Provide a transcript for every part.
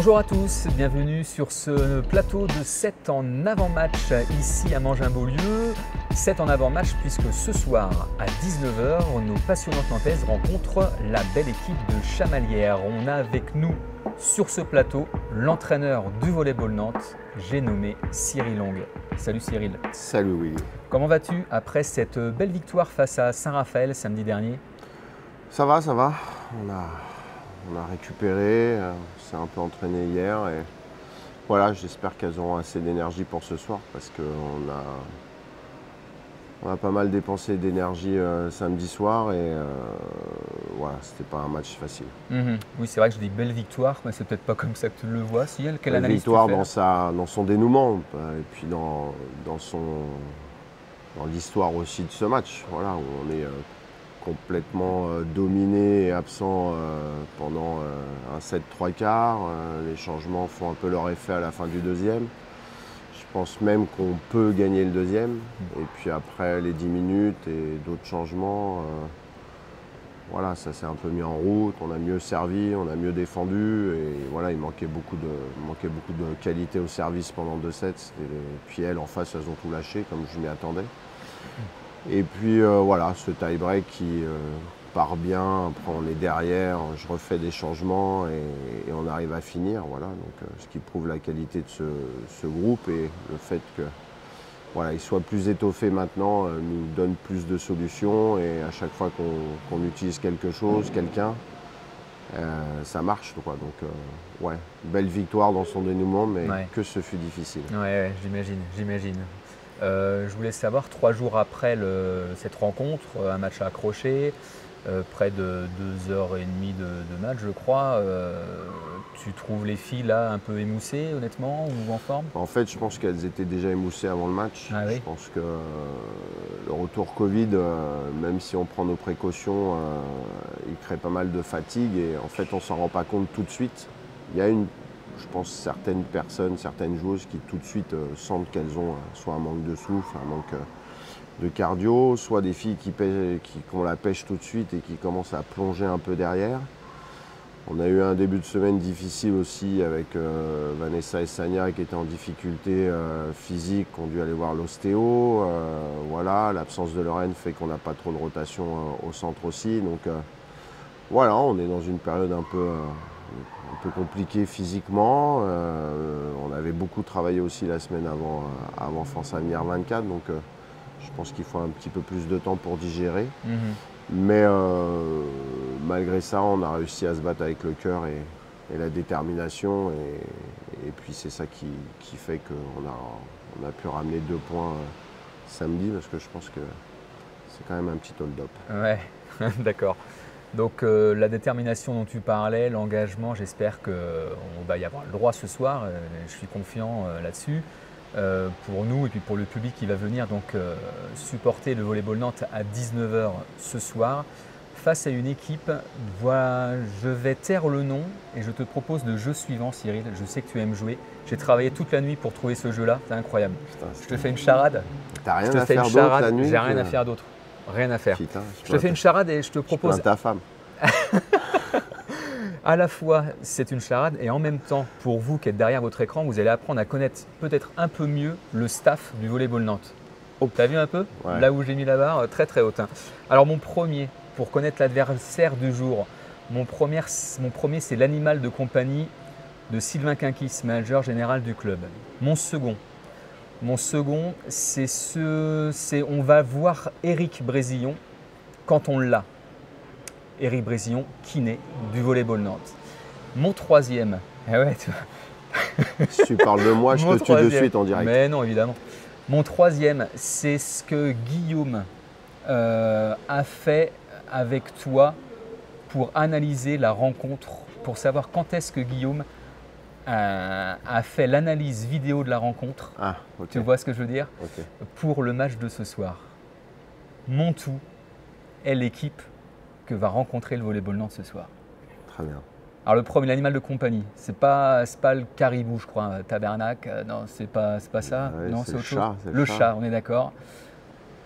Bonjour à tous, bienvenue sur ce plateau de 7 en avant-match ici à Mangin-Beaulieu. 7 en avant-match puisque ce soir à 19 h, nos passionnantes nantaises rencontrent la belle équipe de Chamalières. On a avec nous sur ce plateau l'entraîneur du volleyball Nantes, j'ai nommé Cyril Long. Salut Cyril. Salut Willy. Comment vas-tu après cette belle victoire face à Saint-Raphaël samedi dernier? Ça va, ça va. On a récupéré, on s'est un peu entraîné hier et voilà, j'espère qu'elles auront assez d'énergie pour ce soir parce qu'on a pas mal dépensé d'énergie samedi soir et voilà, c'était pas un match facile. Oui, c'est vrai que je dis belle victoire, mais c'est peut-être pas comme ça que tu le vois. Si, quelle Belle analyse victoire tu fais dans son dénouement et puis dans l'histoire aussi de ce match, voilà, où on est complètement dominé et absent pendant un set 3/4. Les changements font un peu leur effet à la fin du deuxième. Je pense même qu'on peut gagner le deuxième. Et puis après les 10 minutes et d'autres changements, voilà, ça s'est un peu mis en route. On a mieux servi, on a mieux défendu. Et voilà, il manquait beaucoup de qualité au service pendant 2 sets. Et puis elles, en face, elles ont tout lâché comme je m'y attendais. Et puis voilà, ce tie-break qui part bien, après on est derrière, je refais des changements et on arrive à finir. Voilà, donc, ce qui prouve la qualité de ce groupe et le fait que voilà, il soit plus étoffé maintenant nous donne plus de solutions et à chaque fois qu'on utilise quelque chose, quelqu'un, ça marche, quoi. Donc ouais, belle victoire dans son dénouement, mais que ce fut difficile. Ouais, j'imagine. Je voulais savoir, 3 jours après cette rencontre, un match accroché, près de 2h30 de match, je crois. Tu trouves les filles là un peu émoussées, honnêtement, ou en forme? En fait, je pense qu'elles étaient déjà émoussées avant le match. Ah oui. Je pense que le retour Covid, même si on prend nos précautions, il crée pas mal de fatigue et en fait, on ne s'en rend pas compte tout de suite. Il y a je pense, certaines personnes, certaines joueuses qui tout de suite sentent qu'elles ont soit un manque de souffle, un manque de cardio, soit des filles qu'on la pêche tout de suite et qui commencent à plonger un peu derrière. On a eu un début de semaine difficile aussi avec Vanessa et Sania qui étaient en difficulté physique, qui ont dû aller voir l'ostéo. Voilà, l'absence de Lorraine fait qu'on n'a pas trop de rotation au centre aussi. Donc voilà, on est dans une période un peu compliquée physiquement. On avait beaucoup travaillé aussi la semaine avant France Avenir 24, donc je pense qu'il faut un petit peu plus de temps pour digérer. Mais malgré ça, on a réussi à se battre avec le cœur et la détermination. Et puis c'est ça qui fait qu'on a pu ramener 2 points samedi, parce que je pense que c'est quand même un petit hold-up. Ouais, d'accord. Donc la détermination dont tu parlais, l'engagement, j'espère qu'on va y avoir le droit ce soir. Je suis confiant là-dessus. Pour nous et puis pour le public qui va venir donc supporter le volleyball Nantes à 19 h ce soir face à une équipe. Voilà, je vais taire le nom et je te propose le jeu suivant, Cyril. Je sais que tu aimes jouer. J'ai travaillé toute la nuit pour trouver ce jeu-là. C'est incroyable. Putain, je te fais une charade. T'as rien à faire d'autre la nuit? J'ai rien à faire d'autre. Rien à faire. Putain, je te fais une charade et je te propose. Je plains ta femme. À la fois, c'est une charade et en même temps, pour vous qui êtes derrière votre écran, vous allez apprendre à connaître peut-être un peu mieux le staff du volleyball Nantes. T'as vu un peu? Ouais. Là où j'ai mis la barre, très très haute. Alors mon premier, pour connaître l'adversaire du jour, mon premier c'est l'animal de compagnie de Sylvain Quinquis, manager général du club. Mon second, on va voir Éric Brésillon quand on l'a. Éric Brésillon, kiné du volleyball Nantes. Mon troisième, si tu parles de moi, je te tue de suite en direct. Mais non, évidemment. Mon troisième, c'est ce que Guillaume a fait avec toi pour analyser la rencontre, pour savoir quand est-ce que Guillaume a fait l'analyse vidéo de la rencontre. Ah, okay. Tu vois ce que je veux dire? Okay. Pour le match de ce soir. Mon tout est l'équipe que va rencontrer le volleyball Nantes ce soir. Très bien. Alors le premier, l'animal de compagnie, c'est pas le caribou, je crois, tabernacle, non, c'est pas ça, ouais, non, c'est autre chose. Le chat, on est d'accord.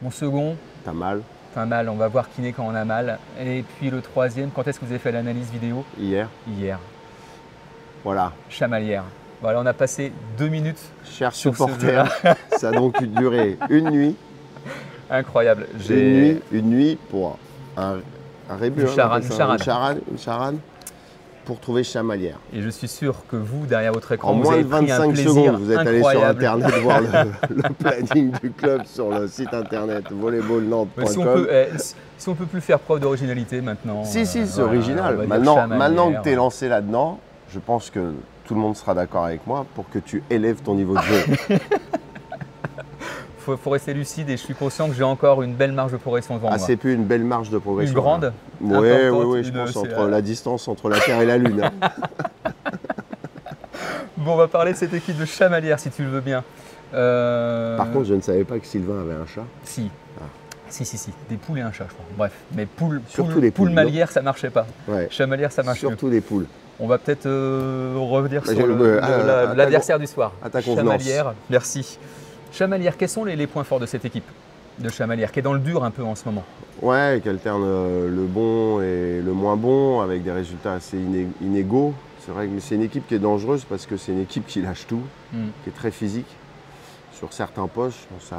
Mon second. T'as mal? Enfin mal, on va voir kiné quand on a mal. Et puis le troisième, quand est-ce que vous avez fait l'analyse vidéo? Hier. Hier. Voilà. Chamalières. Voilà, on a passé 2 minutes. Chers sur ce supporters, ça a donc duré une nuit. Incroyable. Une nuit pour un rébut, une charade pour trouver Chamalières. Et je suis sûr que vous, derrière votre écran, En vous moins avez de pris un 25 plaisir secondes, vous êtes allé sur incroyable. Internet voir le planning du club sur le site internet volleyballnantes.com. Si on peut plus faire preuve d'originalité maintenant. Si, c'est voilà, original. on va dire Maintenant que tu es lancé là-dedans, je pense que tout le monde sera d'accord avec moi pour que tu élèves ton niveau de jeu. Faut rester lucide et je suis conscient que j'ai encore une belle marge de progression devant moi. C'est plus une belle marge de progression. Une grande. Oui, je pense la distance entre la Terre et la Lune. Bon, on va parler de cette équipe de Chamalières si tu le veux bien. Par contre, je ne savais pas que Sylvain avait un chat. Si. Si. Des poules et un chat, je crois. Bref, mais Surtout les poules malières, ça marchait pas. Ouais. Chamalières, ça marche Surtout mieux. les poules. On va peut-être revenir sur l'adversaire du soir. À ta convenance. Chamalières, merci. Chamalières, quels sont les points forts de cette équipe de Chamalières, qui est dans le dur un peu en ce moment? Ouais, qui alterne le bon et le moins bon, avec des résultats assez inégaux. C'est vrai que c'est une équipe qui est dangereuse parce que c'est une équipe qui lâche tout, qui est très physique sur certains postes, je pense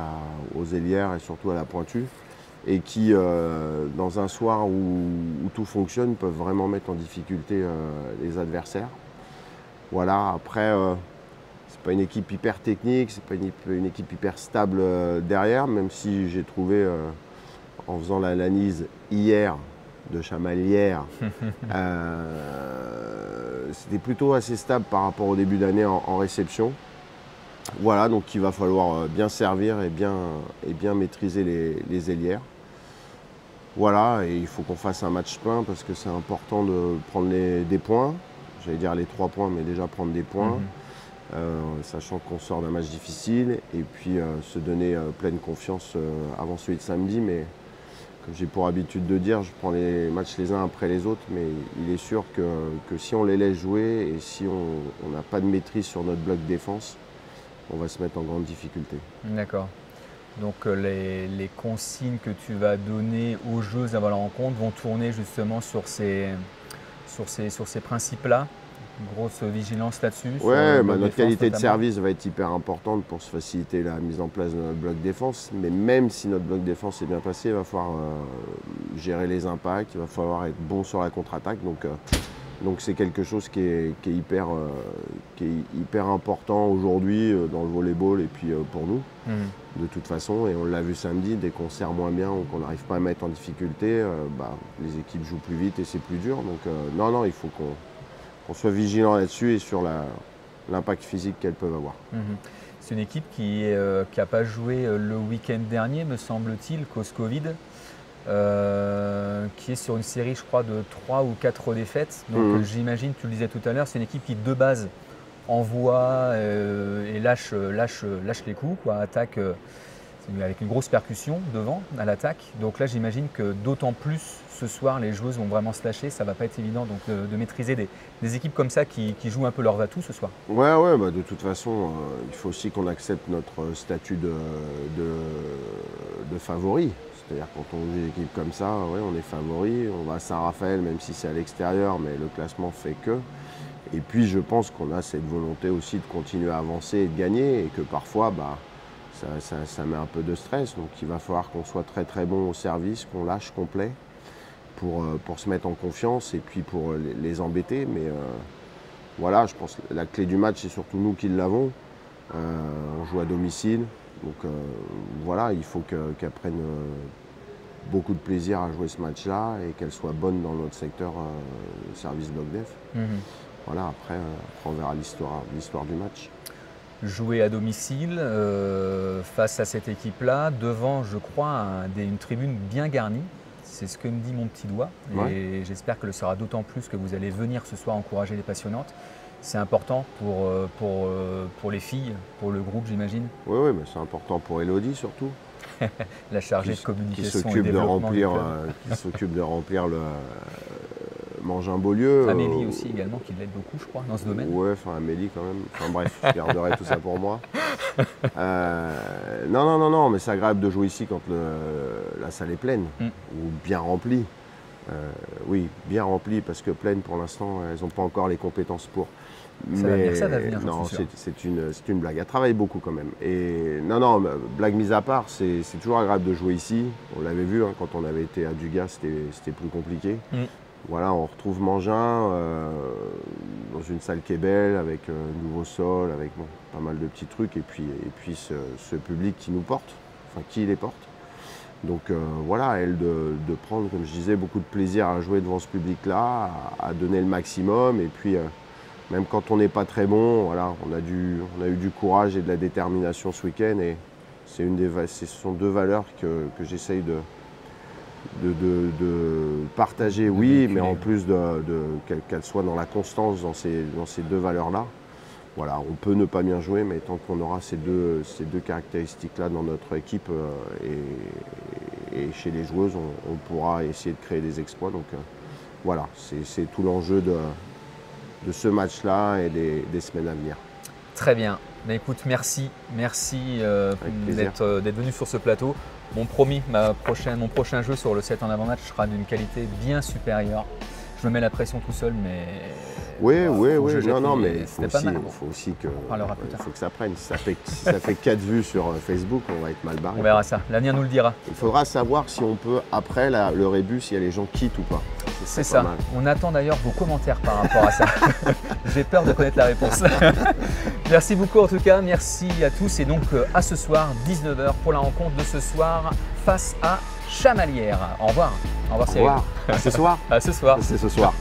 aux ailières et surtout à la pointue, et qui, dans un soir où tout fonctionne, peuvent vraiment mettre en difficulté les adversaires. Voilà, après, c'est pas une équipe hyper technique, c'est pas une équipe hyper stable derrière, même si j'ai trouvé, en faisant l'analyse hier de Chamalières, c'était plutôt assez stable par rapport au début d'année en réception. Voilà, donc il va falloir bien servir et bien maîtriser les ailières. Voilà, et il faut qu'on fasse un match plein parce que c'est important de prendre des points. J'allais dire les 3 points, mais déjà prendre des points, sachant qu'on sort d'un match difficile. Et puis se donner pleine confiance avant celui de samedi. Mais comme j'ai pour habitude de dire, je prends les matchs les uns après les autres. Mais il est sûr que si on les laisse jouer et si on n'a pas de maîtrise sur notre bloc défense, on va se mettre en grande difficulté. D'accord. Donc les consignes que tu vas donner aux joueuses avant la rencontre vont tourner justement sur ces principes-là. Grosse vigilance là-dessus. Ouais, notre qualité de service va être hyper importante pour se faciliter la mise en place de notre bloc défense. Mais même si notre bloc défense est bien passé, il va falloir gérer les impacts, il va falloir être bon sur la contre-attaque. Donc c'est quelque chose qui est hyper important aujourd'hui dans le volleyball et puis pour nous, de toute façon. Et on l'a vu samedi, dès qu'on sert moins bien ou qu'on n'arrive pas à mettre en difficulté, les équipes jouent plus vite et c'est plus dur. Donc non, il faut qu'on soit vigilant là-dessus et sur l'impact physique qu'elles peuvent avoir. C'est une équipe qui n'a pas joué le week-end dernier, me semble-t-il, cause Covid. Qui est sur une série, je crois, de 3 ou 4 défaites. Donc j'imagine, tu le disais tout à l'heure, c'est une équipe qui de base envoie et lâche les coups, quoi, attaque avec une grosse percussion devant à l'attaque. Donc là, j'imagine que d'autant plus ce soir, les joueuses vont vraiment se lâcher. Ça ne va pas être évident donc, de maîtriser des équipes comme ça qui jouent un peu leurs atouts ce soir. Ouais, de toute façon, il faut aussi qu'on accepte notre statut de favori. C'est-à-dire quand on joue une équipe comme ça, ouais, on est favori, on va à Saint-Raphaël, même si c'est à l'extérieur, mais le classement fait que. Et puis je pense qu'on a cette volonté aussi de continuer à avancer et de gagner, et que parfois ça met un peu de stress. Donc il va falloir qu'on soit très très bon au service, qu'on lâche complet pour se mettre en confiance et puis pour les embêter. Mais voilà, je pense que la clé du match, c'est surtout nous qui l'avons. On joue à domicile. Donc voilà, il faut qu'elle prenne beaucoup de plaisir à jouer ce match-là et qu'elle soit bonne dans notre secteur service bloc def. Voilà, après on verra l'histoire du match. Jouer à domicile face à cette équipe-là, devant, je crois, une tribune bien garnie. C'est ce que me dit mon petit doigt. Et j'espère que le sera d'autant plus que vous allez venir ce soir encourager les passionnantes. C'est important pour les filles, pour le groupe, j'imagine. Oui, mais c'est important pour Elodie surtout. La chargée de communication qui s'occupe de remplir le Mangin-Beaulieu. Amélie aussi également, qui l'aide beaucoup, je crois, dans ce domaine. Ouais, Amélie quand même. Enfin bref, je garderai tout ça pour moi. Non, mais c'est agréable de jouer ici quand la salle est pleine ou bien remplie. Oui, bien remplie parce que pleine pour l'instant, elles n'ont pas encore les compétences pour. Ça va venir, non, j'en suis sûr. c'est une blague. Elle travaille beaucoup quand même. Et non, blague mise à part, c'est toujours agréable de jouer ici. On l'avait vu, hein, quand on avait été à Dugas, c'était plus compliqué. Voilà, on retrouve Mangin dans une salle qui est belle, avec un nouveau sol, avec pas mal de petits trucs, et puis ce public qui nous porte, enfin qui les porte. Donc voilà, elle de prendre, comme je disais, beaucoup de plaisir à jouer devant ce public-là, à donner le maximum, et puis même quand on n'est pas très bon, voilà, on a eu du courage et de la détermination ce week-end, et ce sont deux valeurs que j'essaye de partager, oui, mais en plus qu'elle soit dans la constance dans ces deux valeurs-là. Voilà, on peut ne pas bien jouer, mais tant qu'on aura ces deux caractéristiques-là dans notre équipe et chez les joueuses, on pourra essayer de créer des exploits. Donc voilà, c'est tout l'enjeu de ce match-là et des semaines à venir. Très bien. Mais écoute, merci d'être venu sur ce plateau. Mon prochain jeu sur le 7 en avant-match sera d'une qualité bien supérieure. Je me mets la pression tout seul, mais oui, mais il faut aussi que faut que ça prenne. Si ça fait 4 vues sur Facebook, on va être mal barré. On verra ça. L'avenir nous le dira. Il faudra savoir si on peut, après le rébus, si les gens quittent ou pas. C'est ça. Mal. On attend d'ailleurs vos commentaires par rapport à ça. J'ai peur de connaître la réponse. Merci beaucoup en tout cas. Merci à tous. Et donc à ce soir, 19h, pour la rencontre de ce soir face à Chamalières. Au revoir. Au revoir, Cyril. Au revoir. À ce soir. À ce soir. C'est ce soir.